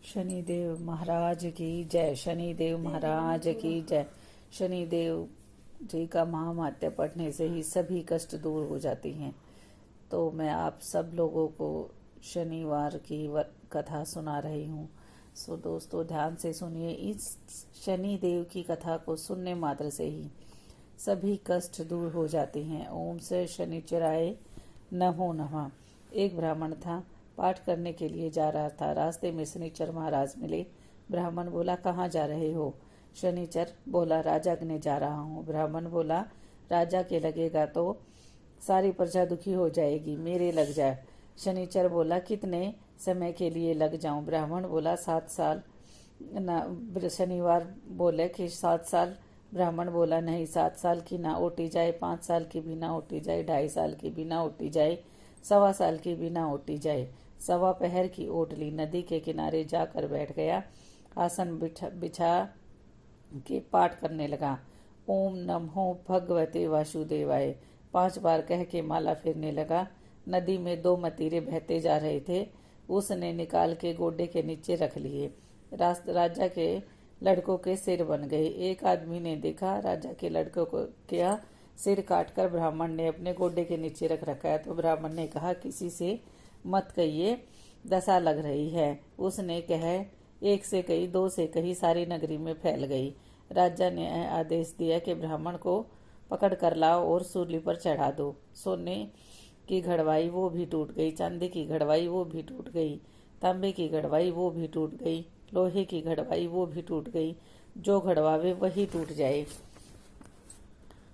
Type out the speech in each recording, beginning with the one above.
शनिदेव महाराज की जय। शनिदेव महाराज की जय। शनिदेव जी का महामात्य पढ़ने से ही सभी कष्ट दूर हो जाती हैं। तो मैं आप सब लोगों को शनिवार की कथा सुना रही हूँ। सो दोस्तों ध्यान से सुनिए। इस शनिदेव की कथा को सुनने मात्र से ही सभी कष्ट दूर हो जाते हैं। ओम से शनिचराय नमो नमः। एक ब्राह्मण था, पाठ करने के लिए जा रहा था। रास्ते में शनिचर महाराज मिले। ब्राह्मण बोला, कहाँ जा रहे हो? शनिचर बोला, राजा ने जा रहा हूँ। ब्राह्मण बोला, राजा के लगेगा तो सारी प्रजा दुखी हो जाएगी, मेरे लग जाए। शनिचर बोला, कितने समय के लिए लग जाऊं? ब्राह्मण बोला, 7 साल। शनिवार बोले कि 7 साल। ब्राह्मण बोला, नहीं, 7 साल की ना ओटी जाए, 5 साल की भी ना ओटी जाए, 2.5 साल की भी ना ओटी जाए, 1.25 साल की भी ना ओटी जाए। 1.25 पहर की ओट ली। नदी के किनारे जाकर बैठ गया। आसन बिछा के पाठ करने लगा। ओम नमो भगवते वासुदेवाय 5 बार कह के माला फेरने लगा। नदी में 2 मतीरे बहते जा रहे थे। उसने निकाल के गोडे के नीचे रख लिए। राजा के लड़कों के सिर बन गए। एक आदमी ने देखा राजा के लड़कों को क्या सिर काटकर ब्राह्मण ने अपने गोडे के नीचे रख रखा है। तो ब्राह्मण ने कहा, किसी से मत कहिए, दशा लग रही है। उसने कहा, 1 से कही, 2 से कही, सारी नगरी में फैल गई। राजा ने आदेश दिया कि ब्राह्मण को पकड़ कर लाओ और सूली पर चढ़ा दो। सोने की घड़वाई वो भी टूट गई, चांदी की घड़वाई वो भी टूट गई, तांबे की घड़वाई वो भी टूट गई, लोहे की घड़वाई वो भी टूट गई। जो घड़वावे वही टूट जाए।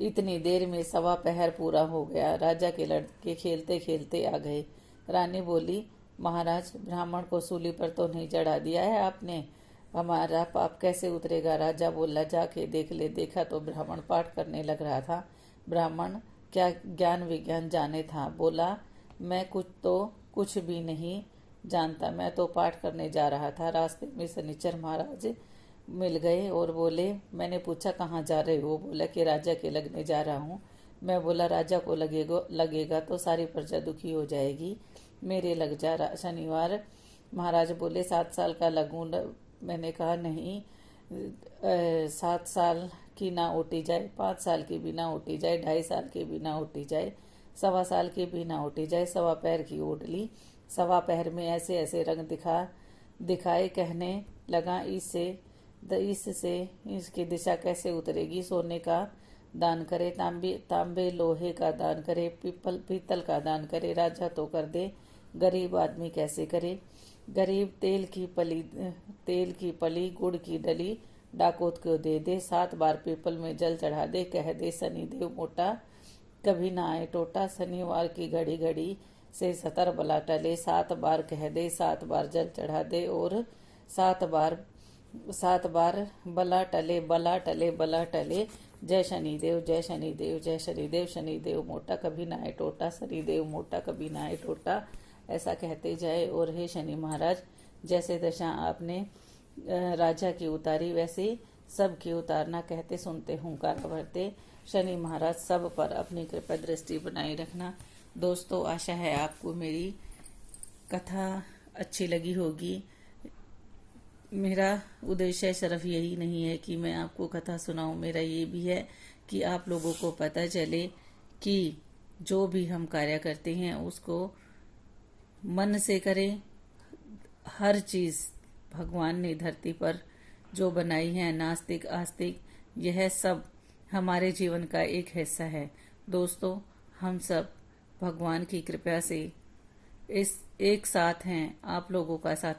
इतनी देर में 1.25 पहर पूरा हो गया। राजा के लड़के खेलते खेलते आ गए। रानी बोली, महाराज, ब्राह्मण को सूली पर तो नहीं चढ़ा दिया है आपने, हमारा पाप कैसे उतरेगा? राजा बोला, जाके देख ले। देखा तो ब्राह्मण पाठ करने लग रहा था। ब्राह्मण क्या ज्ञान विज्ञान जाने था। बोला, मैं कुछ भी नहीं जानता, मैं तो पाठ करने जा रहा था। रास्ते में शनिचर महाराज मिल गए और बोले, मैंने पूछा, कहाँ जा रहे हो? बोला कि राजा के लगने जा रहा हूँ। मैं बोला, राजा को लगेगा तो सारी प्रजा दुखी हो जाएगी, मेरे लग जा। शनिवार महाराज बोले, 7 साल का लगूं। मैंने कहा, नहीं, 7 साल की ना ओटी जाए, 5 साल की भी ना ओटी जाए, 2.5 साल की भी ना ओटी जाए, 1.25 साल की भी ना ओटी जाए। 1.25 पैर की ओट ली। 1.25 पैर में ऐसे ऐसे रंग दिखाए। कहने लगा, इससे इसकी दिशा कैसे उतरेगी? सोने का दान करे, तांबे लोहे का दान करे, पीतल का दान करे, राजा तो कर दे, गरीब आदमी कैसे करे? गरीब तेल की पली गुड़ की डली डाकोत को दे दे। 7 बार पीपल में जल चढ़ा दे। कह दे, शनिदेव मोटा कभी ना आए टोटा। शनिवार की घड़ी घड़ी से 70 बला टले। 7 बार कह दे, 7 बार जल चढ़ा दे और 7 बार बला टले, बला टले, बला टले। जय शनिदेव, जय शनिदेव, जय शनिदेव। शनिदेव मोटा कभी ना आए टोटा, शनिदेव मोटा कभी ना आए टोटा। ऐसा कहते जाए। और हे शनि महाराज, जैसे दशा आपने राजा की उतारी, वैसे सब की उतारना। कहते सुनते हुंकार भरते। शनि महाराज सब पर अपनी कृपा दृष्टि बनाए रखना। दोस्तों, आशा है आपको मेरी कथा अच्छी लगी होगी। मेरा उद्देश्य सिर्फ यही नहीं है कि मैं आपको कथा सुनाऊं, मेरा ये भी है कि आप लोगों को पता चले कि जो भी हम कार्य करते हैं उसको मन से करें। हर चीज़ भगवान ने धरती पर जो बनाई है, नास्तिक आस्तिक, यह सब हमारे जीवन का एक हिस्सा है। दोस्तों, हम सब भगवान की कृपा से इस एक साथ हैं। आप लोगों का साथ